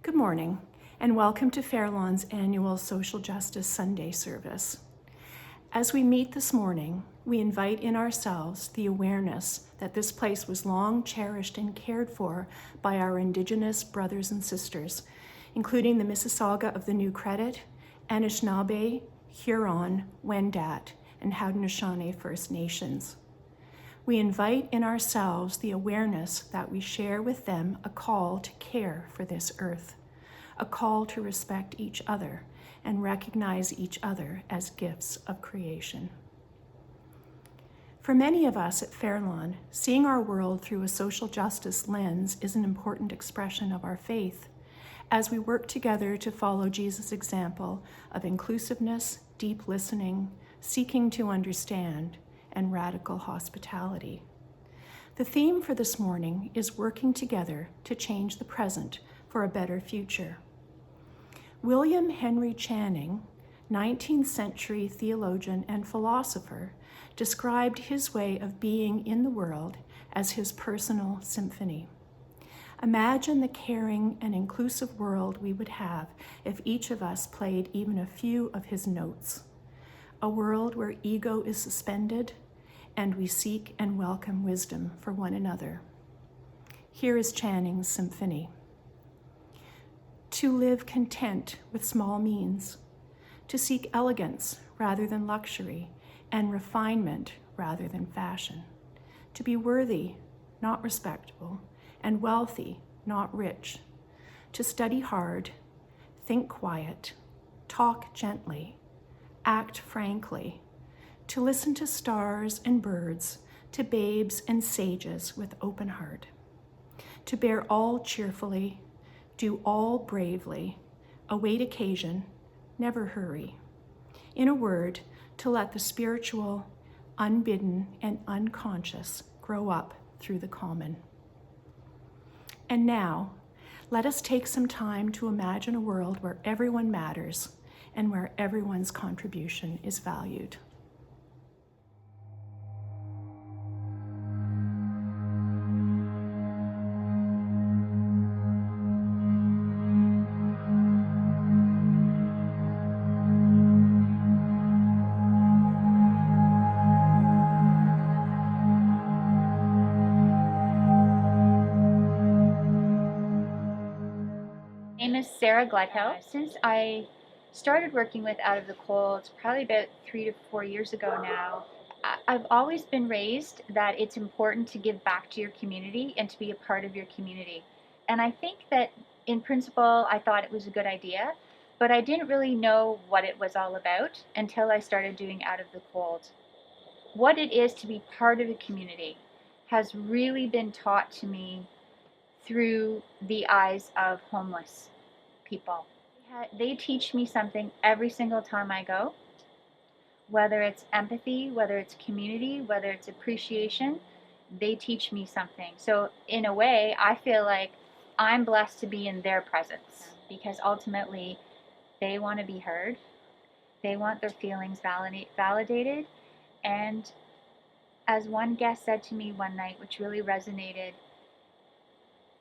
Good morning, and welcome to Fairlawn's annual Social Justice Sunday service. As we meet this morning, we invite in ourselves the awareness that this place was long cherished and cared for by our Indigenous brothers and sisters, including the Mississauga of the New Credit, Anishinaabe, Huron, Wendat, and Haudenosaunee First Nations. We invite in ourselves the awareness that we share with them a call to care for this earth, a call to respect each other and recognize each other as gifts of creation. For many of us at Fairlawn, seeing our world through a social justice lens is an important expression of our faith as we work together to follow Jesus' example of inclusiveness, deep listening, seeking to understand, and radical hospitality. The theme for this morning is working together to change the present for a better future. William Henry Channing, 19th century theologian and philosopher, described his way of being in the world as his personal symphony. Imagine the caring and inclusive world we would have if each of us played even a few of his notes. A world where ego is suspended and we seek and welcome wisdom for one another. Here is Channing's symphony. To live content with small means, to seek elegance rather than luxury, and refinement rather than fashion, to be worthy, not respectable, and wealthy, not rich, to study hard, think quiet, talk gently, act frankly, to listen to stars and birds, to babes and sages with open heart, to bear all cheerfully, do all bravely, await occasion, never hurry. In a word, to let the spiritual, unbidden, and unconscious grow up through the common. And now, let us take some time to imagine a world where everyone matters and where everyone's contribution is valued. My name is Sara Gledhill. Since I started working with Out of the Cold, probably about 3 to 4 years ago now, I've always been raised that it's important to give back to your community and to be a part of your community. And I think that in principle, I thought it was a good idea, but I didn't really know what it was all about until I started doing Out of the Cold. What it is to be part of a community has really been taught to me through the eyes of homeless people. They teach me something every single time I go, whether it's empathy, whether it's community, whether it's appreciation, they teach me something. So in a way, I feel like I'm blessed to be in their presence because ultimately they want to be heard. They want their feelings validated. And as one guest said to me one night, which really resonated,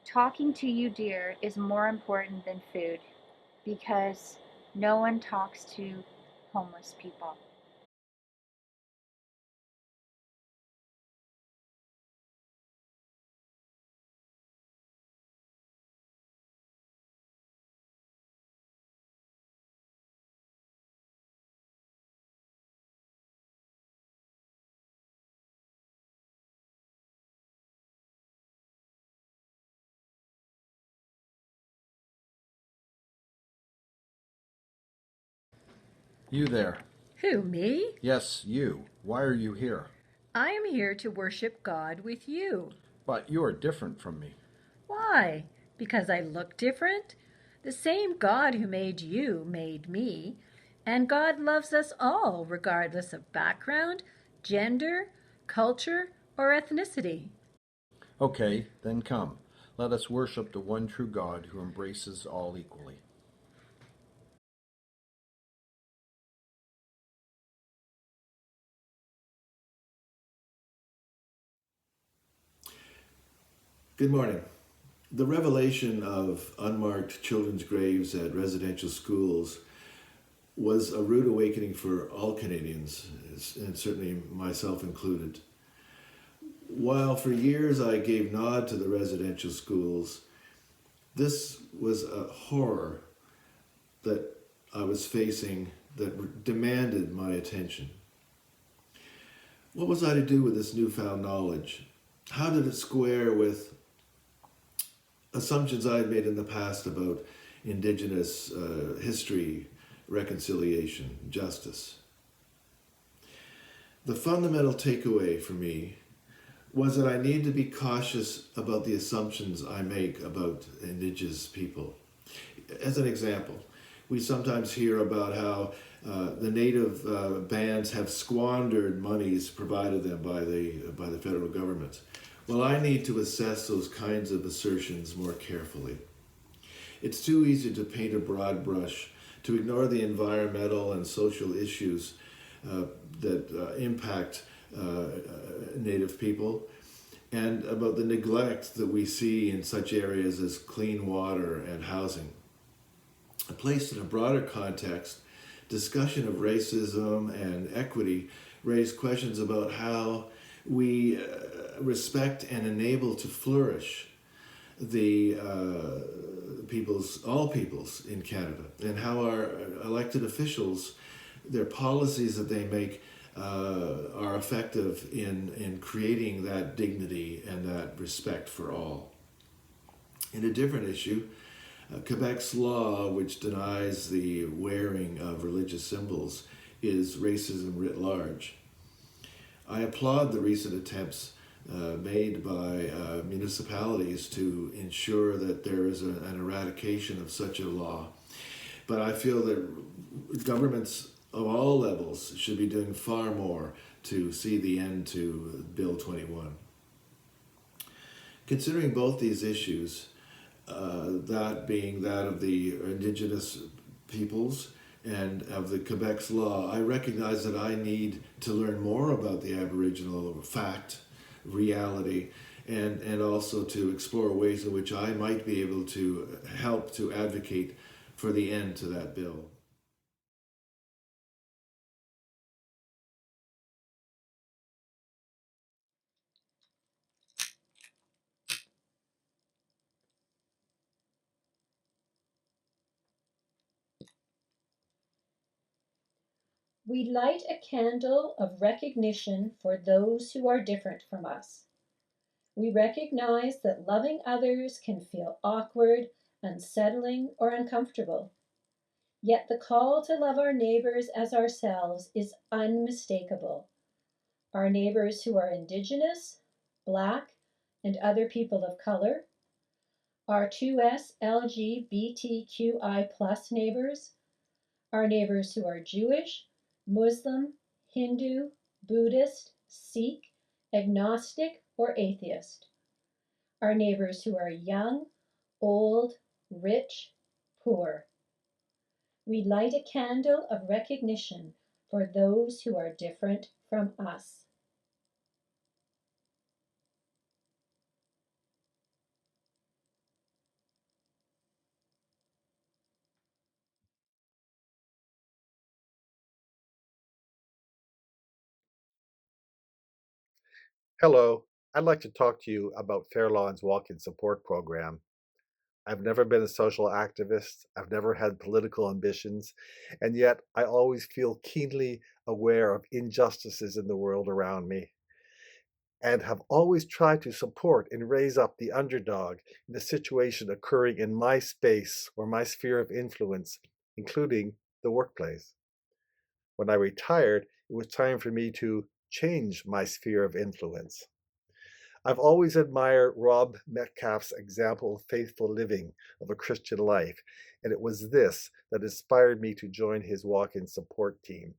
talking to you, dear, is more important than food because no one talks to homeless people. You there. Who, me? Yes, you. Why are you here? I am here to worship God with you. But you are different from me. Why? Because I look different? The same God who made you made me, and God loves us all regardless of background, gender, culture, or ethnicity. Okay, then come. Let us worship the one true God who embraces all equally. Good morning. The revelation of unmarked children's graves at residential schools was a rude awakening for all Canadians, and certainly myself included. While for years I gave nod to the residential schools, this was a horror that I was facing that demanded my attention. What was I to do with this newfound knowledge? How did it square with assumptions I had made in the past about Indigenous history, reconciliation, justice? The fundamental takeaway for me was that I need to be cautious about the assumptions I make about Indigenous people. As an example, we sometimes hear about how the native bands have squandered monies provided them by the federal government. Well, I need to assess those kinds of assertions more carefully. It's too easy to paint a broad brush, to ignore the environmental and social issues that impact Native people, and about the neglect that we see in such areas as clean water and housing. Placed in a broader context, discussion of racism and equity raised questions about how we respect and enable to flourish the all peoples in Canada, and how our elected officials, their policies that they make are effective in creating that dignity and that respect for all. In a different issue, Quebec's law, which denies the wearing of religious symbols, is racism writ large. I applaud the recent attempts made by municipalities to ensure that there is an eradication of such a law. But I feel that governments of all levels should be doing far more to see the end to Bill 21. Considering both these issues, that being that of the Indigenous peoples and of the Quebec's law, I recognize that I need to learn more about the Aboriginal fact, reality, and also to explore ways in which I might be able to help to advocate for the end to that bill. We light a candle of recognition for those who are different from us. We recognize that loving others can feel awkward, unsettling, or uncomfortable. Yet the call to love our neighbors as ourselves is unmistakable. Our neighbors who are Indigenous, Black, and other people of color, our 2S LGBTQI+ neighbors, our neighbors who are Jewish, Muslim, Hindu, Buddhist, Sikh, agnostic, or atheist, our neighbors who are young, old, rich, poor. We light a candle of recognition for those who are different from us. Hello, I'd like to talk to you about Fairlawn's walk-in support program. I've never been a social activist, I've never had political ambitions, and yet I always feel keenly aware of injustices in the world around me, and have always tried to support and raise up the underdog in a situation occurring in my space or my sphere of influence, including the workplace. When I retired, it was time for me to change my sphere of influence. I've always admired Rob Metcalf's example of faithful living of a Christian life, and it was this that inspired me to join his walk-in support team.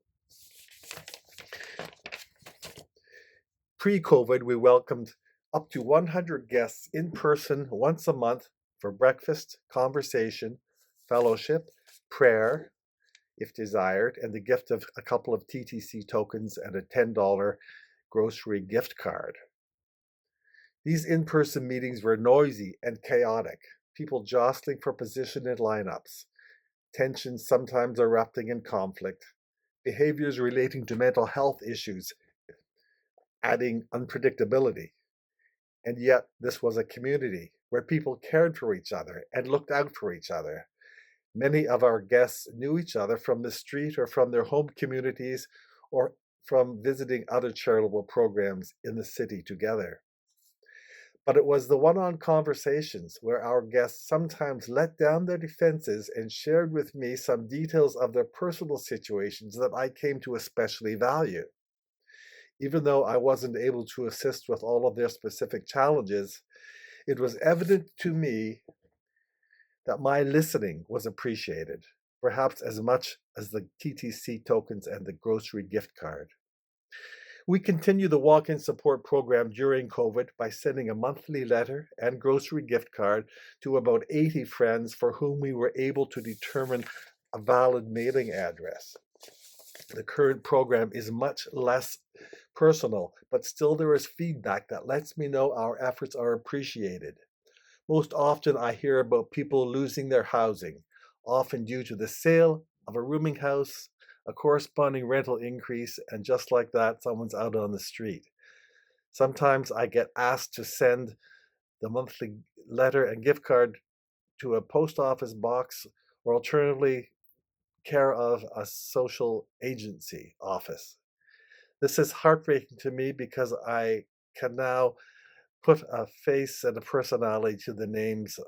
Pre-COVID, we welcomed up to 100 guests in person once a month for breakfast, conversation, fellowship, prayer, if desired, and the gift of a couple of TTC tokens and a $10 grocery gift card. These in-person meetings were noisy and chaotic, people jostling for position in lineups, tensions sometimes erupting in conflict, behaviors relating to mental health issues adding unpredictability. And yet, this was a community where people cared for each other and looked out for each other. Many of our guests knew each other from the street or from their home communities or from visiting other charitable programs in the city together. But it was the one-on conversations where our guests sometimes let down their defenses and shared with me some details of their personal situations that I came to especially value. Even though I wasn't able to assist with all of their specific challenges, it was evident to me that my listening was appreciated, perhaps as much as the TTC tokens and the grocery gift card. We continue the walk-in support program during COVID by sending a monthly letter and grocery gift card to about 80 friends for whom we were able to determine a valid mailing address. The current program is much less personal, but still there is feedback that lets me know our efforts are appreciated. Most often I hear about people losing their housing, often due to the sale of a rooming house, a corresponding rental increase, and just like that, someone's out on the street. Sometimes I get asked to send the monthly letter and gift card to a post office box, or alternatively, care of a social agency office. This is heartbreaking to me because I can now put a face and a personality to the names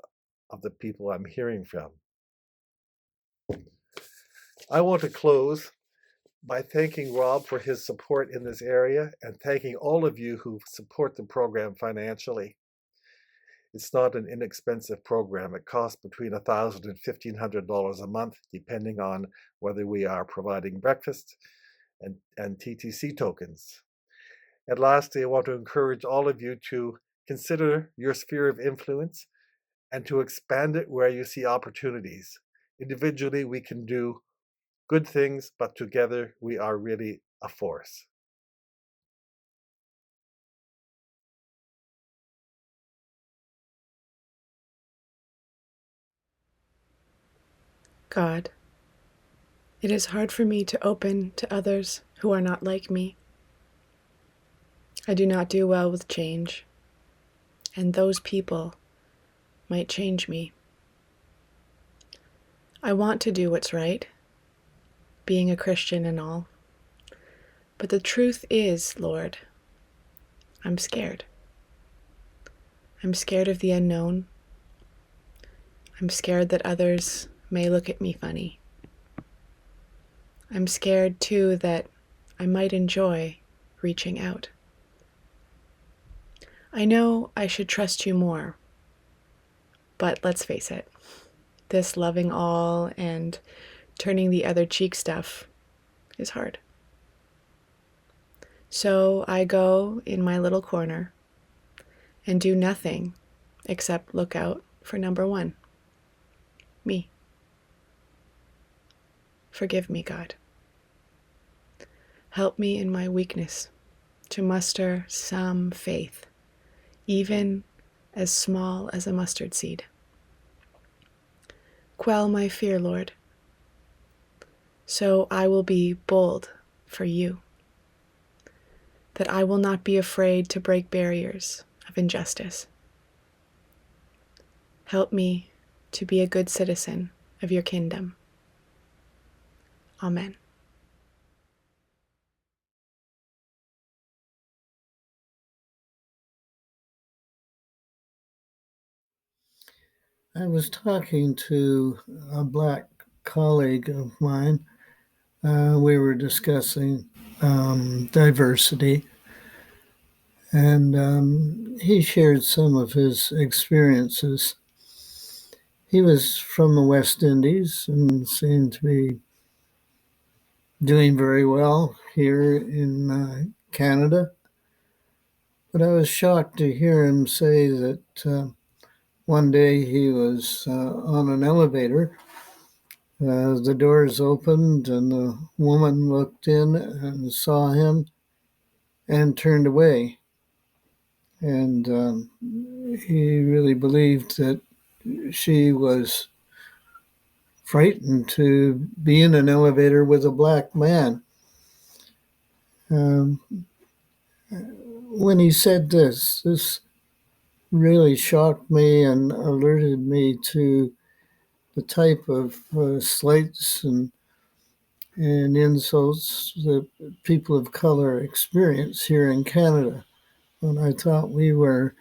of the people I'm hearing from. I want to close by thanking Rob for his support in this area and thanking all of you who support the program financially. It's not an inexpensive program. It costs between $1,000 and $1,500 a month, depending on whether we are providing breakfast and TTC tokens. And lastly, I want to encourage all of you to consider your sphere of influence and to expand it where you see opportunities. Individually, we can do good things, but together we are really a force. God, it is hard for me to open to others who are not like me. I do not do well with change, and those people might change me. I want to do what's right, being a Christian and all. But the truth is, Lord, I'm scared. I'm scared of the unknown. I'm scared that others may look at me funny. I'm scared, too, that I might enjoy reaching out. I know I should trust you more, but let's face it, this loving all and turning the other cheek stuff is hard. So I go in my little corner and do nothing except look out for number one, me. Forgive me, God. Help me in my weakness to muster some faith, even as small as a mustard seed. Quell my fear, Lord, so I will be bold for you, that I will not be afraid to break barriers of injustice. Help me to be a good citizen of your kingdom. Amen. I was talking to a Black colleague of mine. We were discussing diversity, and he shared some of his experiences. He was from the West Indies and seemed to be doing very well here in Canada. But I was shocked to hear him say that one day he was on an elevator. The doors opened and the woman looked in and saw him and turned away. And he really believed that she was frightened to be in an elevator with a black man. Um, when he said this really shocked me and alerted me to the type of slights and insults that people of color experience here in Canada. And I thought we were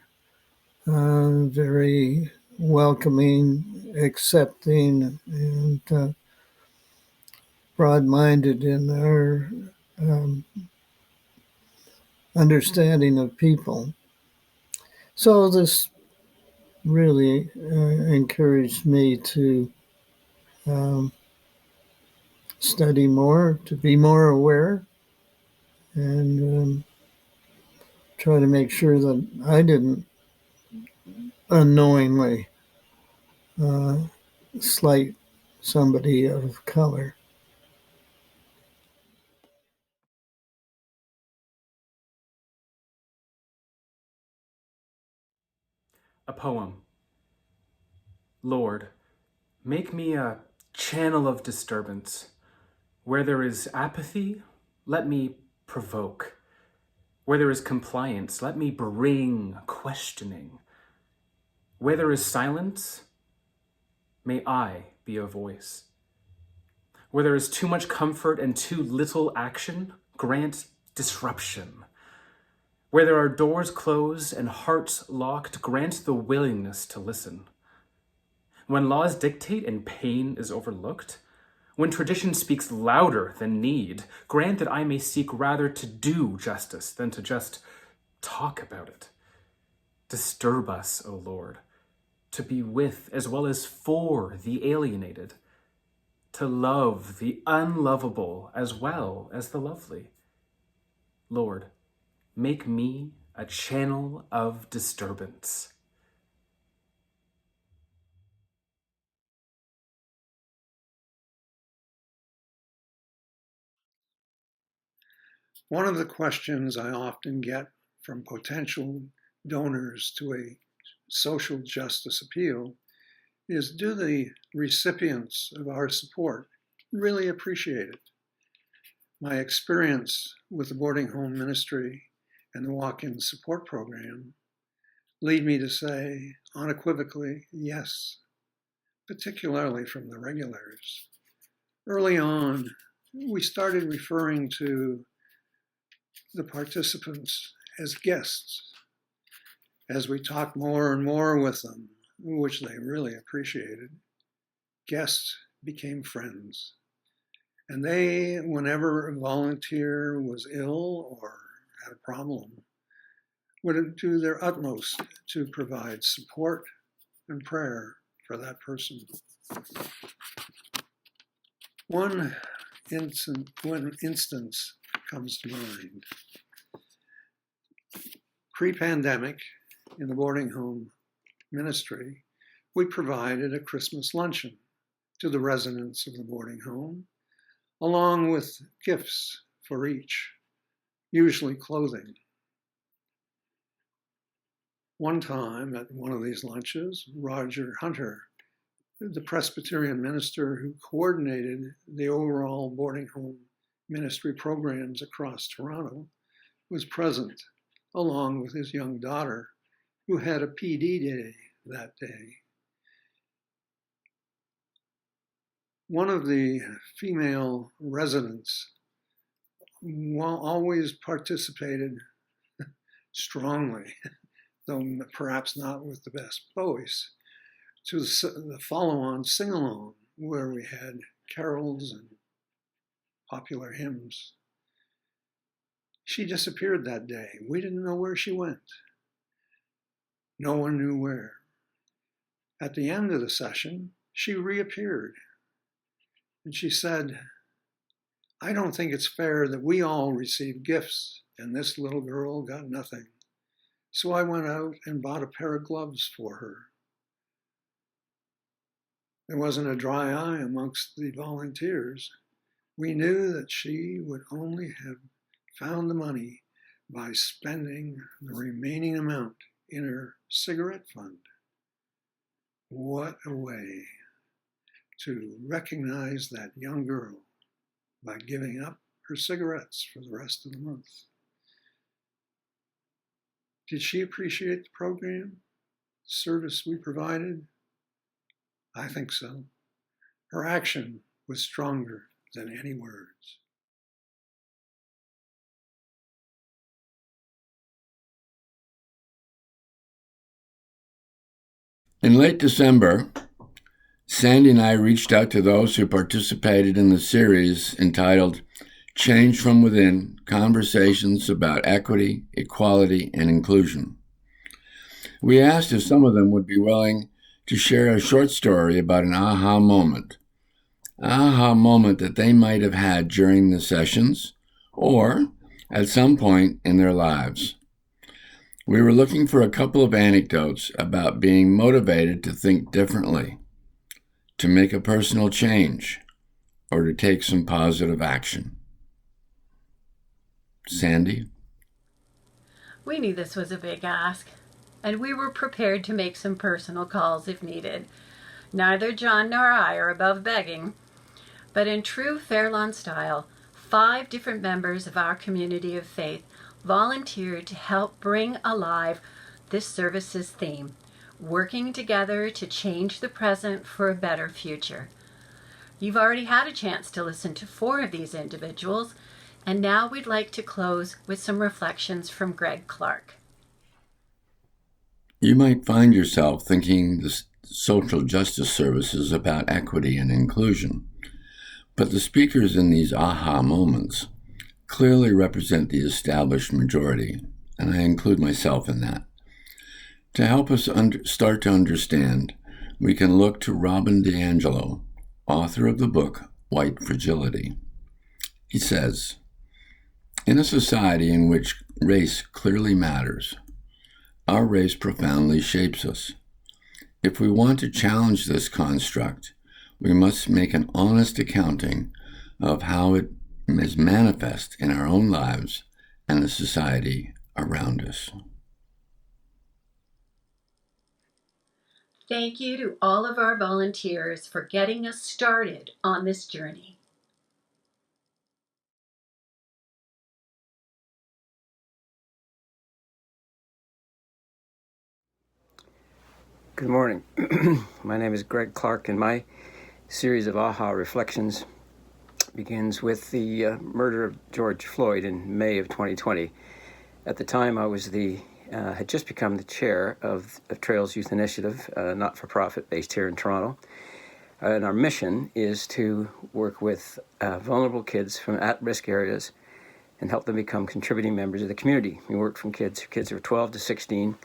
very welcoming, accepting, and broad-minded in our understanding of people. So this really encouraged me to study more, to be more aware, and try to make sure that I didn't unknowingly slight somebody of color. A poem. Lord, make me a channel of disturbance. Where there is apathy, let me provoke. Where there is compliance, let me bring questioning. Where there is silence, may I be a voice. Where there is too much comfort and too little action, grant disruption. Where there are doors closed and hearts locked, grant the willingness to listen. When laws dictate and pain is overlooked, when tradition speaks louder than need, grant that I may seek rather to do justice than to just talk about it. Disturb us, O Lord, to be with as well as for the alienated, to love the unlovable as well as the lovely. Lord, make me a channel of disturbance. One of the questions I often get from potential donors to a social justice appeal is, do the recipients of our support really appreciate it? My experience with the boarding home ministry and the walk-in support program lead me to say unequivocally yes, particularly from the regulars. Early on, we started referring to the participants as guests as we talked more and more with them, which they really appreciated. Guests became friends. And they, whenever a volunteer was ill or had a problem, would do their utmost to provide support and prayer for that person. One instance comes to mind. Pre-pandemic, in the boarding home ministry, we provided a Christmas luncheon to the residents of the boarding home, along with gifts for each, usually clothing. One time at one of these lunches, Roger Hunter, the Presbyterian minister who coordinated the overall boarding home ministry programs across Toronto, was present, along with his young daughter, who had a PD day that day. One of the female residents always participated strongly, though perhaps not with the best voice, to the follow-on sing-along, where we had carols and popular hymns. She disappeared that day. We didn't know where she went. No one knew where. At the end of the session, she reappeared. And she said, "I don't think it's fair that we all receive gifts and this little girl got nothing. So I went out and bought a pair of gloves for her." There wasn't a dry eye amongst the volunteers. We knew that she would only have found the money by spending the remaining amount in her cigarette fund. What a way to recognize that young girl by giving up her cigarettes for the rest of the month. Did she appreciate the program, the service we provided? I think so. Her action was stronger than any words. In late December, Sandy and I reached out to those who participated in the series entitled Change from Within, Conversations about Equity, Equality, and Inclusion. We asked if some of them would be willing to share a short story about an aha moment that they might have had during the sessions or at some point in their lives. We were looking for a couple of anecdotes about being motivated to think differently, to make a personal change, or to take some positive action. Sandy? We knew this was a big ask, and we were prepared to make some personal calls if needed. Neither John nor I are above begging, but in true Fairlawn style, 5 different members of our community of faith volunteered to help bring alive this service's theme, working together to change the present for a better future. You've already had a chance to listen to 4 of these individuals, and now we'd like to close with some reflections from Greig Clark. You might find yourself thinking the social justice service is about equity and inclusion, but the speakers in these aha moments clearly represent the established majority, and I include myself in that. To help us start to understand, we can look to Robin DiAngelo, author of the book White Fragility. He says, "In a society in which race clearly matters, our race profoundly shapes us. If we want to challenge this construct, we must make an honest accounting of how it is manifest in our own lives and the society around us." Thank you to all of our volunteers for getting us started on this journey. Good morning. My name is Greig Clark, and my series of aha reflections begins with the murder of George Floyd in May of 2020. At the time, I was had just become the chair of Trails Youth Initiative, not-for-profit based here in Toronto. And our mission is to work with vulnerable kids from at-risk areas and help them become contributing members of the community. We work from kids who are 12 to 16.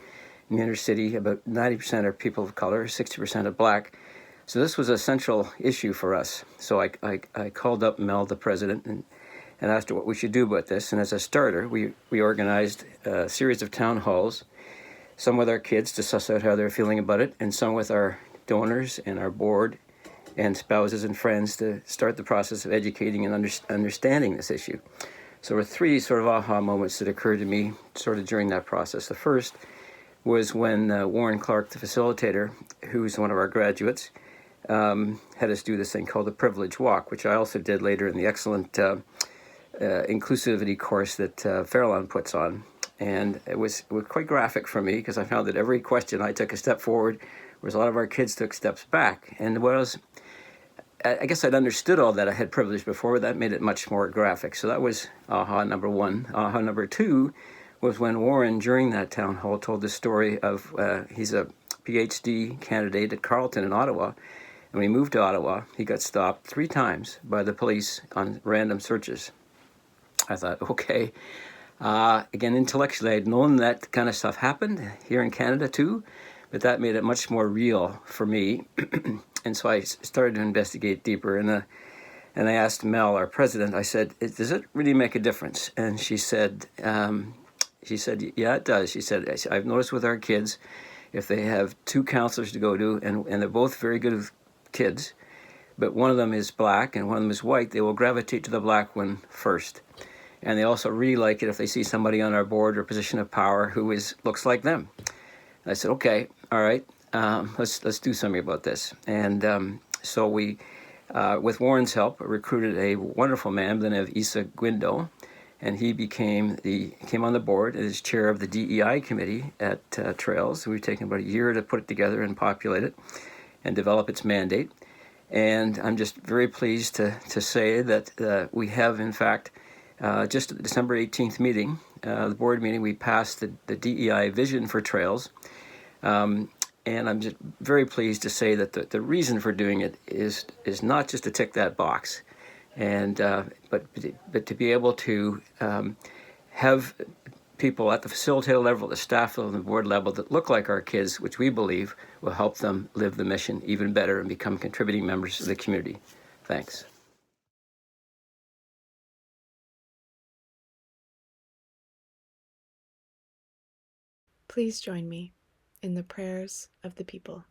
In the inner city, about 90% are people of color, 60% are black. So this was a central issue for us. So I called up Mel, the president, and asked her what we should do about this. And as a starter, we organized a series of town halls, some with our kids to suss out how they're feeling about it, and some with our donors and our board and spouses and friends to start the process of educating and understanding this issue. So there were 3 sort of aha moments that occurred to me sort of during that process. The first was when Warren Clark, the facilitator, who's one of our graduates, had us do this thing called the Privilege Walk, which I also did later in the excellent inclusivity course that Fairlawn puts on. And it was quite graphic for me because I found that every question I took a step forward, whereas a lot of our kids took steps back. And I guess I'd understood all that I had privilege before, but that made it much more graphic. So that was aha number 1. Aha number 2 was when Warren, during that town hall, told the story of, he's a PhD candidate at Carleton in Ottawa. And when he moved to Ottawa, he got stopped 3 times by the police on random searches. I thought, okay. Again, intellectually, I'd known that kind of stuff happened here in Canada too, but that made it much more real for me. And so I started to investigate deeper. And I asked Mel, our president, I said, does it really make a difference? And she said, yeah, it does. She said, I've noticed with our kids, if they have 2 counselors to go to, and they're both very good with kids, but one of them is black and one of them is white, they will gravitate to the black one first. And they also really like it if they see somebody on our board or position of power who looks like them. And I said, okay, all right, let's do something about this. And so we, with Warren's help, recruited a wonderful man by the name of Isa Guindo, and he came on the board as chair of the DEI committee at Trails. We've taken about a year to put it together and populate it and develop its mandate. And I'm just very pleased to say that we have, in fact, just at the December 18th meeting, the board meeting, we passed the DEI vision for Trails. And I'm just very pleased to say that the reason for doing it is not just to tick that box, and but to be able to have people at the facilitator level, the staff level, and the board level that look like our kids, which we believe will help them live the mission even better and become contributing members of the community. Thanks. Please join me in the prayers of the people.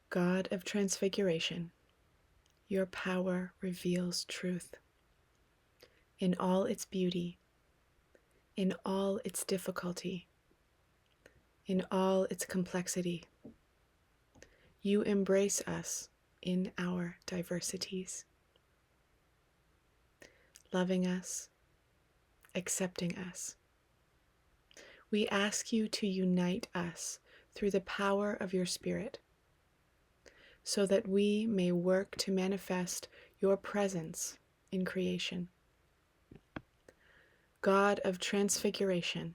God of Transfiguration, your power reveals truth in all its beauty, in all its difficulty, in all its complexity. You embrace us in our diversities, loving us, accepting us. We ask you to unite us through the power of your Spirit, so that we may work to manifest your presence in creation. God of Transfiguration,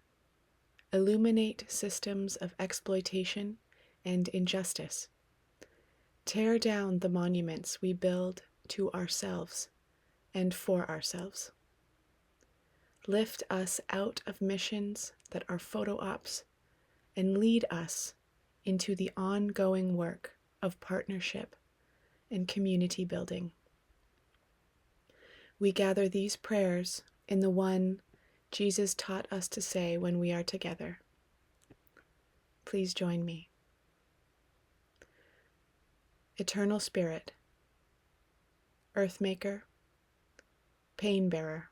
illuminate systems of exploitation and injustice. Tear down the monuments we build to ourselves and for ourselves. Lift us out of missions that are photo ops and lead us into the ongoing work of partnership and community building. We gather these prayers in the one Jesus taught us to say when we are together. Please join me. Eternal Spirit, Earthmaker, Pain Bearer,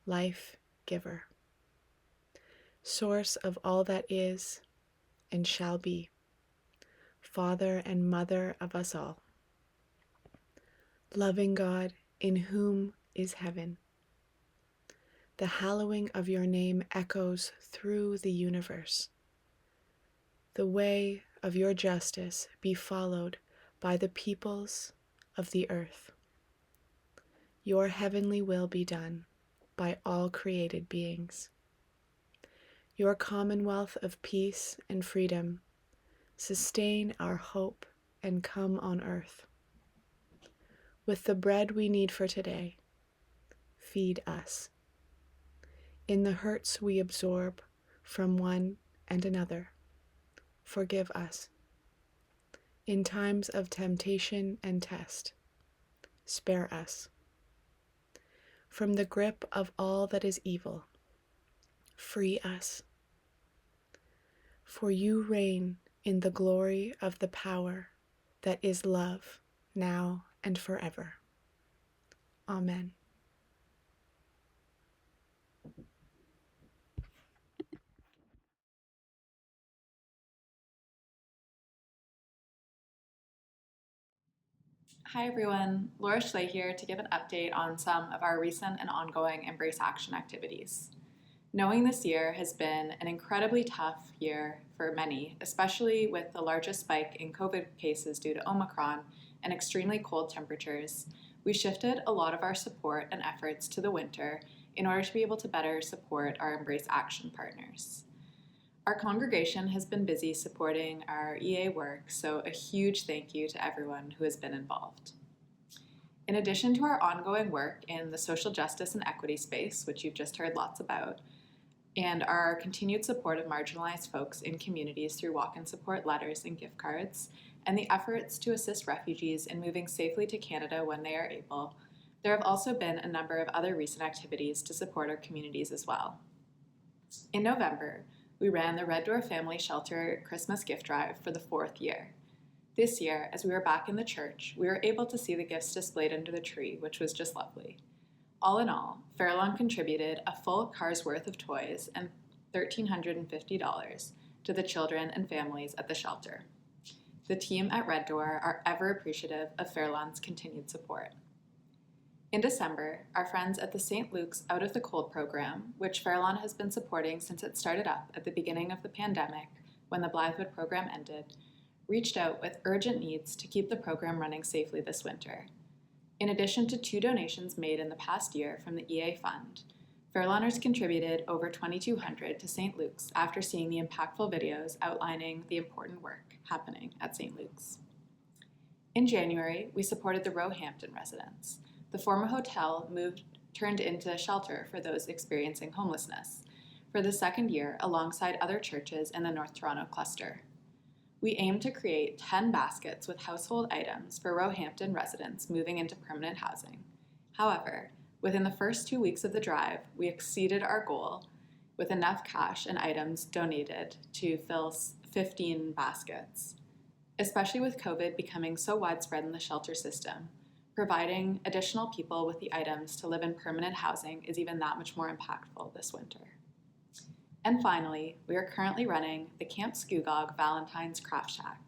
Life Giver, Source of all that is and shall be, Father and Mother of us all, loving God in whom is heaven. The hallowing of your name echoes through the universe. The way of your justice be followed by the peoples of the earth. Your heavenly will be done by all created beings. Your commonwealth of peace and freedom sustain our hope and come on earth. With the bread we need for today, feed us. In the hurts we absorb from one and another, forgive us. In times of temptation and test, spare us. From the grip of all that is evil, free us. For you reign in the glory of the power that is love, now and forever. Amen. Hi everyone, Laura Schlee here to give an update on some of our recent and ongoing Embrace Action activities. Knowing this year has been an incredibly tough year for many, especially with the largest spike in COVID cases due to Omicron and extremely cold temperatures, we shifted a lot of our support and efforts to the winter in order to be able to better support our Embrace Action partners. Our congregation has been busy supporting our EA work, so a huge thank you to everyone who has been involved. In addition to our ongoing work in the social justice and equity space, which you've just heard lots about, and our continued support of marginalized folks in communities through walk-in support letters and gift cards, and the efforts to assist refugees in moving safely to Canada when they are able, there have also been a number of other recent activities to support our communities as well. In November, we ran the Red Door Family Shelter Christmas gift drive for the 4th year. This year, as we were back in the church, we were able to see the gifts displayed under the tree, which was just lovely. All in all, Fairlawn contributed a full car's worth of toys and $1,350 to the children and families at the shelter. The team at Red Door are ever appreciative of Fairlawn's continued support. In December, our friends at the St. Luke's Out of the Cold program, which Fairlawn has been supporting since it started up at the beginning of the pandemic when the Blythewood program ended, reached out with urgent needs to keep the program running safely this winter. In addition to 2 donations made in the past year from the EA Fund, Fairlawners contributed over $2,200 to St. Luke's after seeing the impactful videos outlining the important work happening at St. Luke's. In January, we supported the Roehampton residents. The former hotel turned into a shelter for those experiencing homelessness for the second year alongside other churches in the North Toronto cluster. We aim to create 10 baskets with household items for Roehampton residents moving into permanent housing. However, within the first 2 weeks of the drive, we exceeded our goal with enough cash and items donated to fill 15 baskets. Especially with COVID becoming so widespread in the shelter system, providing additional people with the items to live in permanent housing is even that much more impactful this winter. And finally, we are currently running the Camp Scugog Valentine's Craft Shack.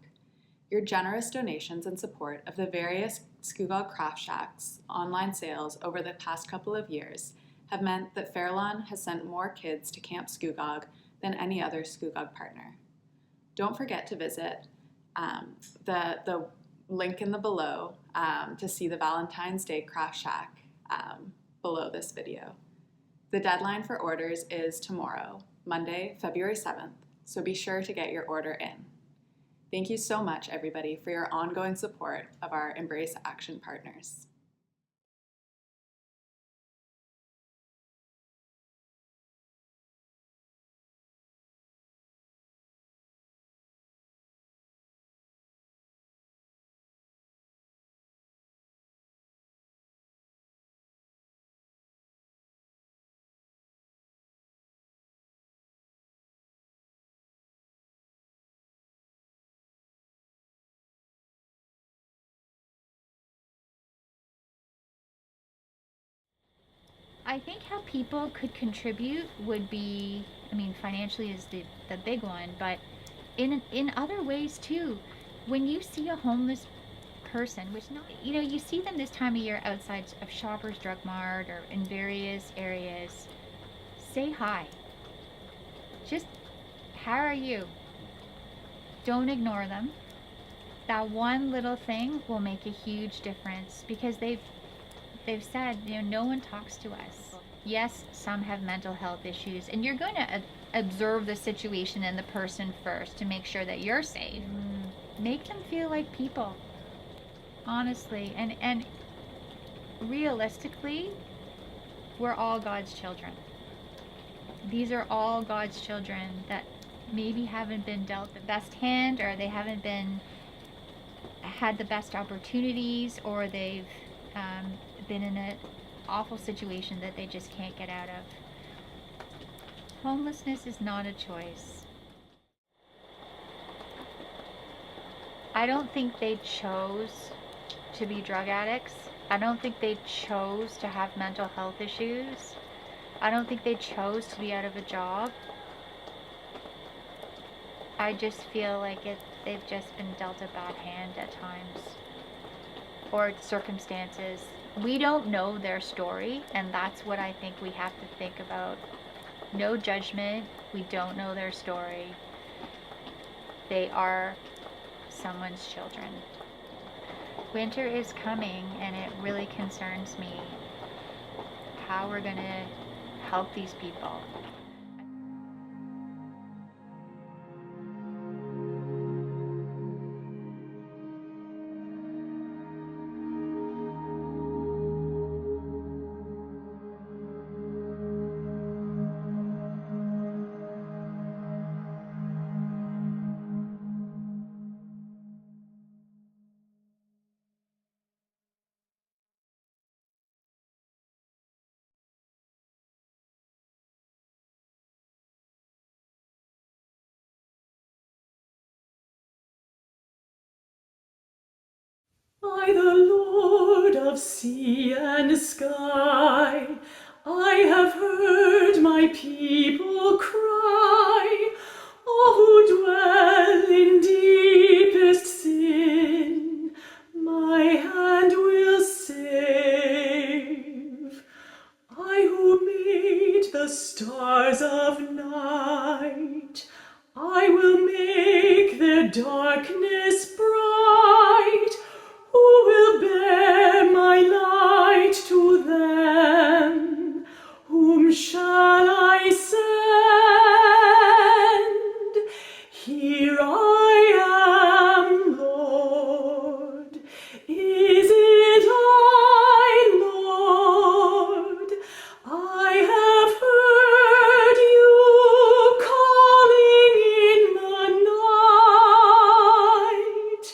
Your generous donations and support of the various Scugog Craft Shacks online sales over the past couple of years have meant that Fairlawn has sent more kids to Camp Scugog than any other Scugog partner. Don't forget to visit the link in the below to see the Valentine's Day Craft Shack below this video. The deadline for orders is tomorrow, Monday, February 7th, so be sure to get your order in. Thank you so much, everybody, for your ongoing support of our Embrace Action partners. I think how people could contribute would be, I mean, financially is the big one, but in other ways too. When you see a homeless person, which not, you see them this time of year outside of Shoppers Drug Mart or in various areas, say hi. Just, how are you? Don't ignore them. That one little thing will make a huge difference because they've said, no one talks to us. Yes, some have mental health issues, and you're going to observe the situation and the person first to make sure that you're safe. Make them feel like people, honestly. And realistically, we're all God's children. These are all God's children that maybe haven't been dealt the best hand, or they haven't had the best opportunities, or they've been in an awful situation that they just can't get out of. Homelessness is not a choice. I don't think they chose to be drug addicts. I don't think they chose to have mental health issues. I don't think they chose to be out of a job. I just feel like they've just been dealt a bad hand at times, or circumstances. We don't know their story, and that's what I think we have to think about. No judgment. We don't know their story. They are someone's children. Winter is coming, and it really concerns me how we're going to help these people. I, the Lord of sea and sky, I have heard my people cry, all who dwell in deepest sin, my hand will save. I who made the stars of night, I will make their darkness bright. Who will bear my light to them? Whom shall I send? Here I am, Lord. Is it I, Lord? I have heard you calling in the night.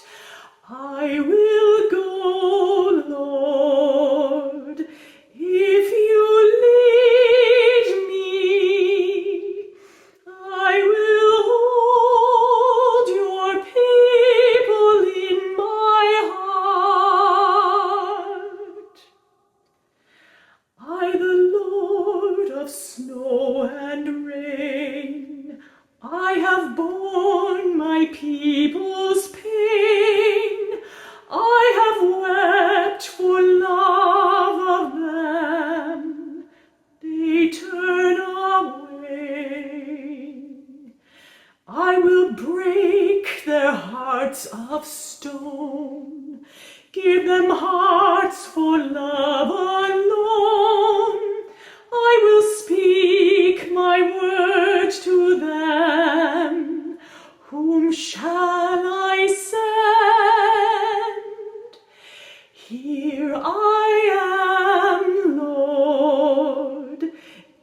I will go, Lord, if you lead me. I will hold your people in my heart. I, the Lord of snow and rain, I have borne my people's pain. I have wept for love of them. They turn away. I will break their hearts of stone, give them hearts for love alone. I will speak my word to them. Whom shall I send? Here I am, Lord.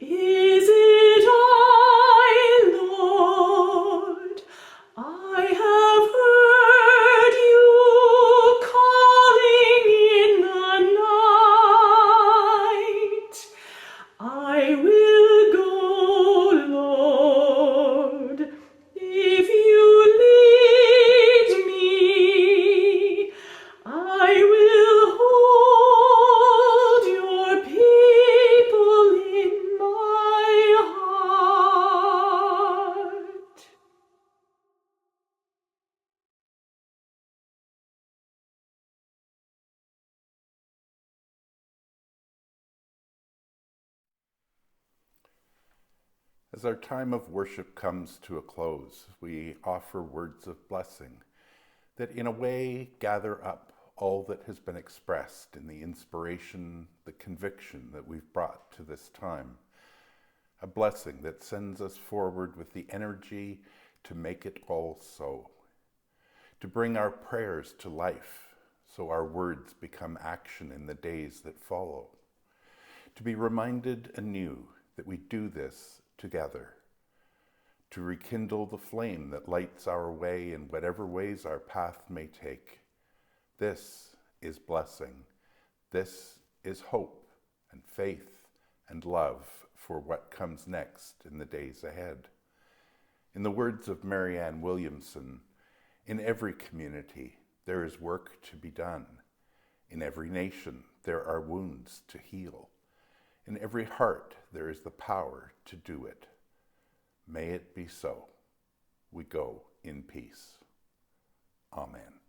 Is it I, Lord? I have heard you calling in the night. I will go, Lord, if you lead me. I will hold your people in my heart. As our time of worship comes to a close, we offer words of blessing that in a way gather up all that has been expressed in the inspiration, the conviction that we've brought to this time. A blessing that sends us forward with the energy to make it all so. To bring our prayers to life so our words become action in the days that follow. To be reminded anew that we do this together, to rekindle the flame that lights our way in whatever ways our path may take. This is blessing. This is hope and faith and love for what comes next in the days ahead. In the words of Marianne Williamson, in every community there is work to be done. In every nation there are wounds to heal. In every heart there is the power to do it. May it be so. We go in peace. Amen.